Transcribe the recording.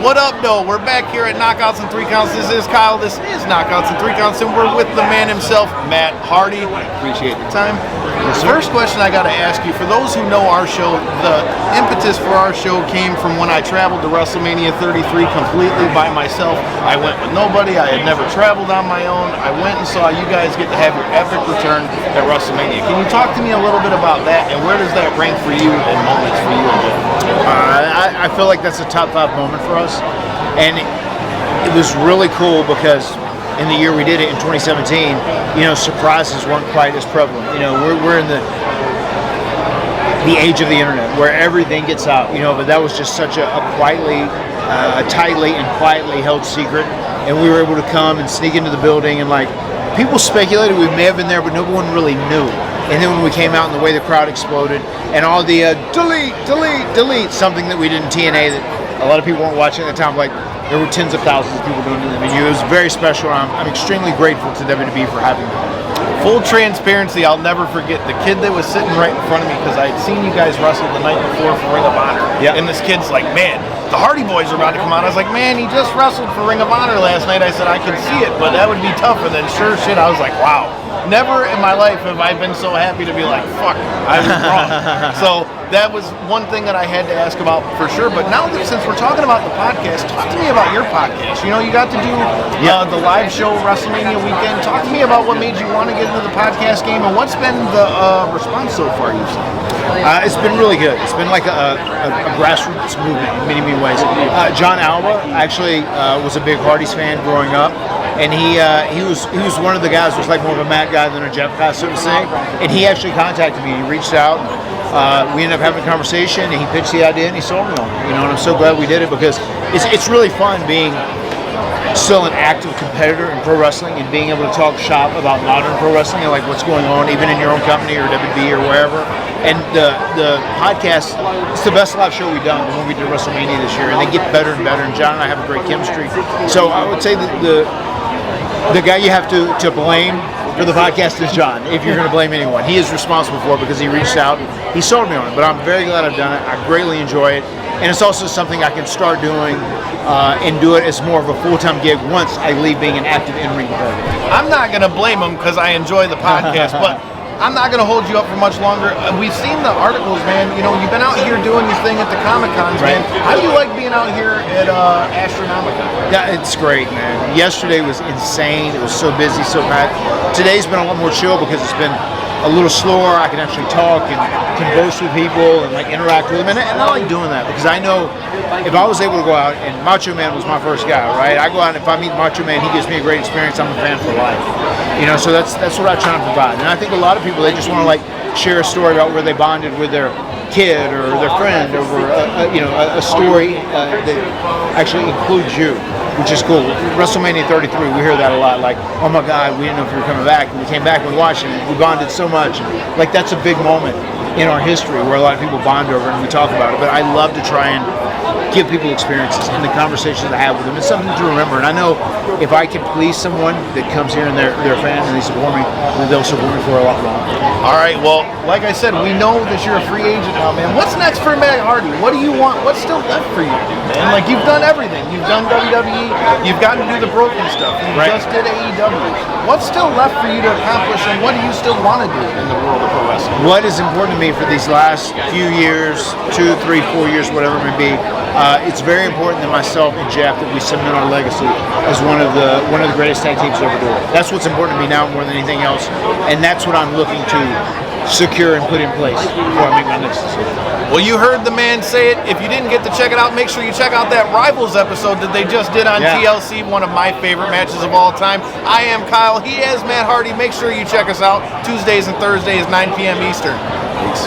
What up, though? We're back here at Knockouts and 3 Counts. This is Kyle. This is Knockouts and 3 Counts, and we're with the man himself, Matt Hardy. Appreciate the time. First question I got to ask you, for those who know our show, the impetus for our show came from when I traveled to Wrestlemania 33 completely by myself. I went with nobody. I had never traveled on my own. I went and saw you guys get to have your epic return at Wrestlemania. Can you talk to me a little bit about that, and where does that rank for you and moments for you? I feel like that's a top 5 moment for us, and it was really cool because in the year we did it in 2017, surprises weren't quite as prevalent. We're in the age of the internet where everything gets out. But that was just such a tightly and quietly held secret, and we were able to come and sneak into the building, and people speculated we may have been there, but no one really knew. And then when we came out and the way the crowd exploded and all the delete, something that we did in TNA that a lot of people weren't watching at the time, there were tens of thousands of people doing it. It was very special. I'm extremely grateful to WWE for having me. Full transparency, I'll never forget the kid that was sitting right in front of me, because I had seen you guys wrestle the night before for Ring of Honor. Yeah. And this kid's like, man, the Hardy Boys are about to come out. I was like, man, he just wrestled for Ring of Honor last night. I said, I can see it, but that would be tough. And then sure shit, I was like, wow. Never in my life have I been so happy to be like, fuck, I was wrong. So that was one thing that I had to ask about for sure. But now that since we're talking about the podcast, talk to me about your podcast. You got to do the live show Wrestlemania weekend. Talk to me about what made you want to get into the podcast game, and what's been the response so far you've seen? It's been really good. It's been like a grassroots movement in many, many ways. John Alba actually was a big Hardys fan growing up. And he was one of the guys who was like more of a Matt guy than a Jeff guy, so to say. And he actually contacted me. He reached out. We ended up having a conversation, and he pitched the idea, and he sold me on it. And I'm so glad we did it, because it's really fun being still an active competitor in pro wrestling and being able to talk shop about modern pro wrestling and what's going on even in your own company or WWE or wherever. And the podcast, it's the best live show we've done when we did WrestleMania this year, and they get better and better. And John and I have a great chemistry. So I would say that the guy you have to blame for the podcast is John, if you're going to blame anyone. He is responsible for it because he reached out. He sold me on it, but I'm very glad I've done it. I greatly enjoy it. And it's also something I can start doing and do it as more of a full-time gig once I leave being an active in-ring competitor. I'm not going to blame him because I enjoy the podcast, but I'm not going to hold you up for much longer. We've seen the articles, man. You've been out here doing your thing at the Comic-Cons, man. How do you like being out here at Astronomicon? Yeah, it's great, man. Yesterday was insane. It was so busy, so packed. Today's been a lot more chill because it's been a little slower. I can actually talk and converse with people and interact with them, and I like doing that because I know if I was able to go out, and Macho Man was my first guy, right? I go out, and if I meet Macho Man, he gives me a great experience. I'm a fan for life, so that's what I try to provide. And I think a lot of people, they just want to share a story about where they bonded with their kid or their friend over a story that actually includes you, which is cool. WrestleMania 33, we hear that a lot, oh my God, we didn't know if you were coming back, and we came back and we watched it, and we bonded so much. That's a big moment in our history where a lot of people bond over and we talk about it, but I love to try and give people experiences, and the conversations I have with them, it's something to remember. And I know if I can please someone that comes here and they're a fan and they support me, then they'll support me for a lot longer. All right, well, like I said, we know that you're a free agent now, man. What's next for Matt Hardy? What do you want? What's still left for you to do, man? You've done everything. You've done WWE. You've gotten to do the broken stuff. You just did AEW. What's still left for you to accomplish, and what do you still want to do in the world of pro wrestling? What is important to me for these last few years, 2, 3, 4 years, whatever it may be, it's very important that myself and Jeff that we cement our legacy as one of the greatest tag teams to ever do it. That's what's important to me now more than anything else, and that's what I'm looking to secure and put in place before I make my next decision. Well, you heard the man say it. If you didn't get to check it out, make sure you check out that Rivals episode that they just did on TLC, one of my favorite matches of all time. I am Kyle. He is Matt Hardy. Make sure you check us out Tuesdays and Thursdays, 9 p.m. Eastern. Peace.